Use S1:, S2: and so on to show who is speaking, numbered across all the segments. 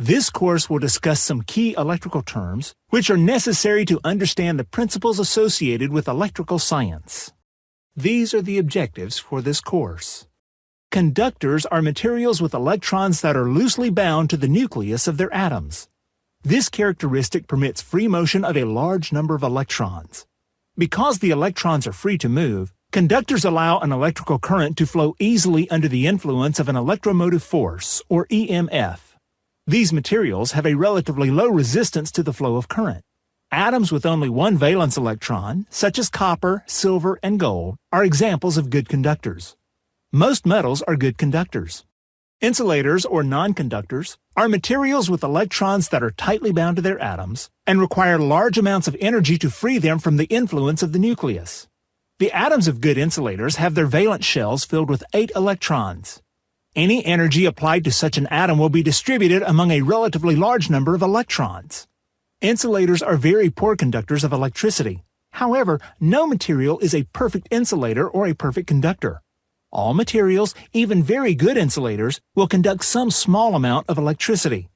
S1: This course will discuss some key electrical terms, which are necessary to understand the principles associated with electrical science. These are the objectives for this course. Conductors are materials with electrons that are loosely bound to the nucleus of their atoms. This characteristic permits free motion of a large number of electrons. Because the electrons are free to move, conductors allow an electrical current to flow easily under the influence of an electromotive force, or EMF. These materials have a relatively low resistance to the flow of current. Atoms with only one valence electron, such as copper, silver, and gold, are examples of good conductors. Most metals are good conductors. Insulators, or non-conductors, are materials with electrons that are tightly bound to their atoms and require large amounts of energy to free them from the influence of the nucleus. The atoms of good insulators have their valence shells filled with 8 electrons. Any energy applied to such an atom will be distributed among a relatively large number of electrons. Insulators are very poor conductors of electricity. However, no material is a perfect insulator or a perfect conductor. All materials, even very good insulators, will conduct some small amount of electricity.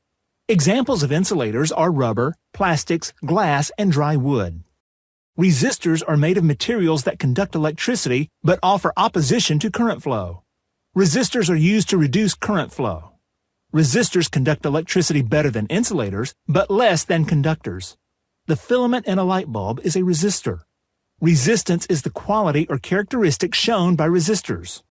S1: Examples of insulators are rubber, plastics, glass, and dry wood. Resistors are made of materials that conduct electricity but offer opposition to current flow. Resistors are used to reduce current flow. Resistors conduct electricity better than insulators, but less than conductors. The filament in a light bulb is a resistor. Resistance is the quality or characteristic shown by resistors.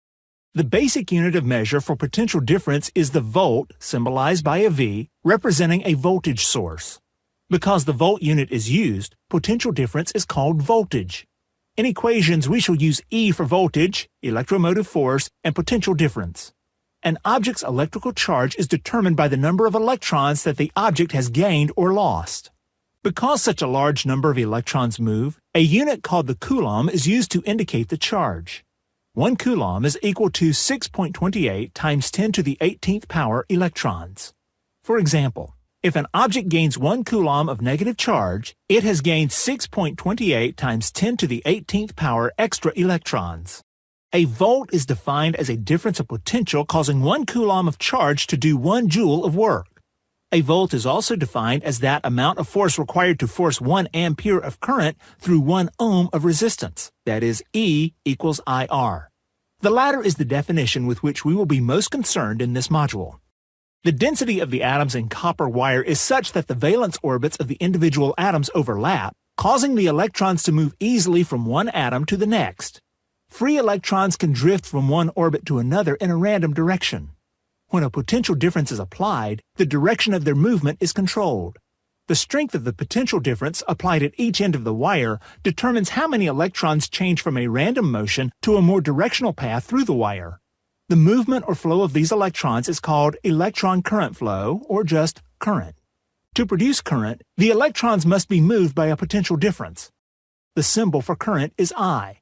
S1: The basic unit of measure for potential difference is the volt, symbolized by a V, representing a voltage source. Because the volt unit is used, potential difference is called voltage. In equations, we shall use E for voltage, electromotive force, and potential difference. An object's electrical charge is determined by the number of electrons that the object has gained or lost. Because such a large number of electrons move, a unit called the coulomb is used to indicate the charge. 1 coulomb is equal to 6.28 times 10 to the 18th power electrons. For example, if an object gains 1 coulomb of negative charge, it has gained 6.28 times 10 to the 18th power extra electrons. A volt is defined as a difference of potential causing 1 coulomb of charge to do 1 joule of work. A volt is also defined as that amount of force required to force 1 ampere of current through 1 ohm of resistance, that is, E equals IR. The latter is the definition with which we will be most concerned in this module. The density of the atoms in copper wire is such that the valence orbits of the individual atoms overlap, causing the electrons to move easily from one atom to the next. Free electrons can drift from one orbit to another in a random direction. When a potential difference is applied, the direction of their movement is controlled. The strength of the potential difference applied at each end of the wire determines how many electrons change from a random motion to a more directional path through the wire. The movement or flow of these electrons is called electron current flow, or just current. To produce current, the electrons must be moved by a potential difference. The symbol for current is I.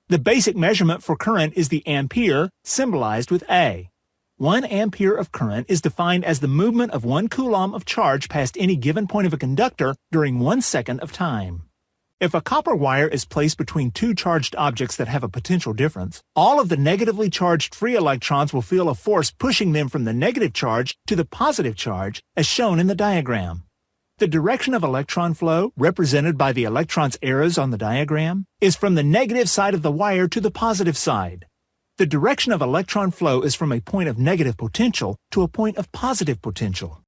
S1: The basic measurement for current is the ampere, symbolized with A. 1 ampere of current is defined as the movement of 1 coulomb of charge past any given point of a conductor during 1 second of time. If a copper wire is placed between 2 charged objects that have a potential difference, all of the negatively charged free electrons will feel a force pushing them from the negative charge to the positive charge, as shown in the diagram. The direction of electron flow, represented by the electrons' arrows on the diagram, is from the negative side of the wire to the positive side. The direction of electron flow is from a point of negative potential to a point of positive potential.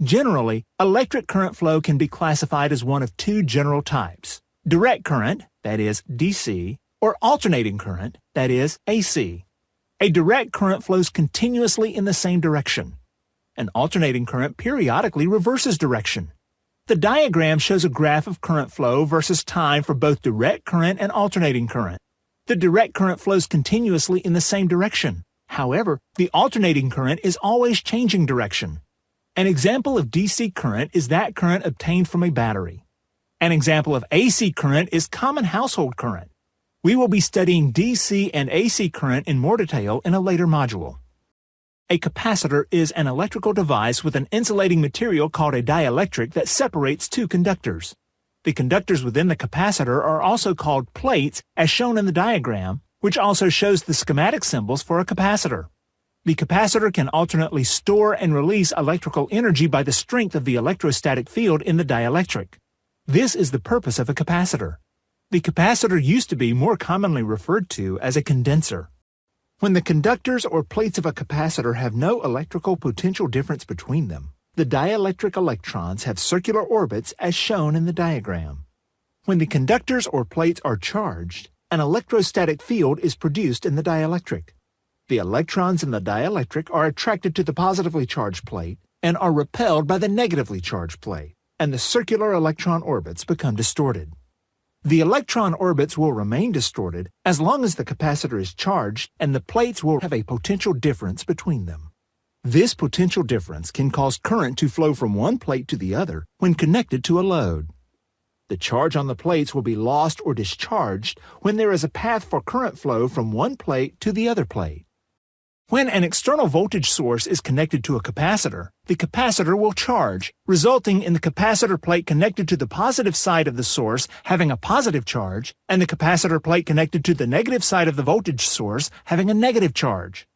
S1: Generally, electric current flow can be classified as one of 2 general types: direct current, that is DC, or alternating current, that is AC. A direct current flows continuously in the same direction. An alternating current periodically reverses direction. The diagram shows a graph of current flow versus time for both direct current and alternating current. The direct current flows continuously in the same direction. However, the alternating current is always changing direction. An example of DC current is that current obtained from a battery. An example of AC current is common household current. We will be studying DC and AC current in more detail in a later module. A capacitor is an electrical device with an insulating material called a dielectric that separates 2 conductors. The conductors within the capacitor are also called plates, as shown in the diagram, which also shows the schematic symbols for a capacitor. The capacitor can alternately store and release electrical energy by the strength of the electrostatic field in the dielectric. This is the purpose of a capacitor. The capacitor used to be more commonly referred to as a condenser. When the conductors or plates of a capacitor have no electrical potential difference between them, the dielectric electrons have circular orbits as shown in the diagram. When the conductors or plates are charged, an electrostatic field is produced in the dielectric. The electrons in the dielectric are attracted to the positively charged plate and are repelled by the negatively charged plate, and the circular electron orbits become distorted. The electron orbits will remain distorted as long as the capacitor is charged and the plates will have a potential difference between them. This potential difference can cause current to flow from one plate to the other when connected to a load. The charge on the plates will be lost or discharged when there is a path for current flow from one plate to the other plate. When an external voltage source is connected to a capacitor, the capacitor will charge, resulting in the capacitor plate connected to the positive side of the source having a positive charge, and the capacitor plate connected to the negative side of the voltage source having a negative charge.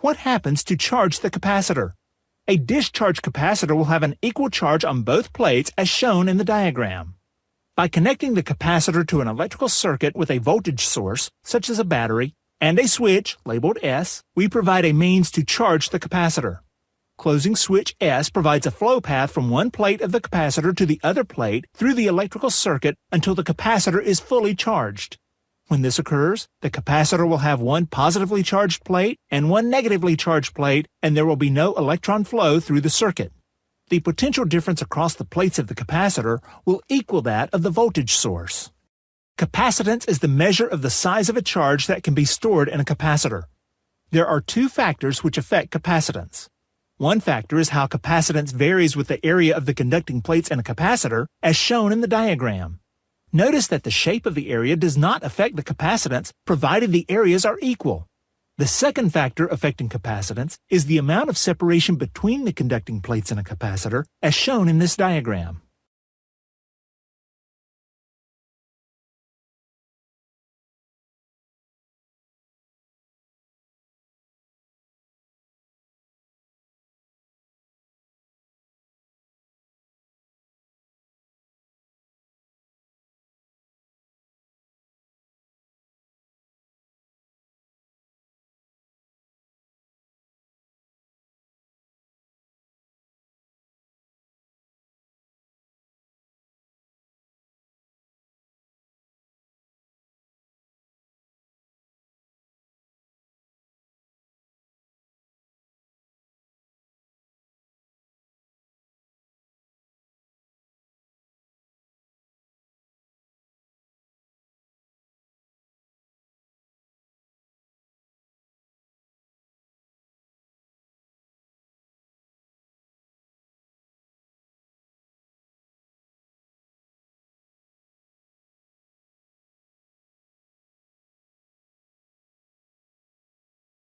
S1: What happens to charge the capacitor? A discharged capacitor will have an equal charge on both plates as shown in the diagram. By connecting the capacitor to an electrical circuit with a voltage source, such as a battery, and a switch, labeled S, we provide a means to charge the capacitor. Closing switch S provides a flow path from one plate of the capacitor to the other plate through the electrical circuit until the capacitor is fully charged. When this occurs, the capacitor will have one positively charged plate and one negatively charged plate, and there will be no electron flow through the circuit. The potential difference across the plates of the capacitor will equal that of the voltage source. Capacitance is the measure of the size of a charge that can be stored in a capacitor. There are two factors which affect capacitance. One factor is how capacitance varies with the area of the conducting plates in a capacitor, as shown in the diagram. Notice that the shape of the area does not affect the capacitance, provided the areas are equal. The second factor affecting capacitance is the amount of separation between the conducting plates in a capacitor, as shown in this diagram.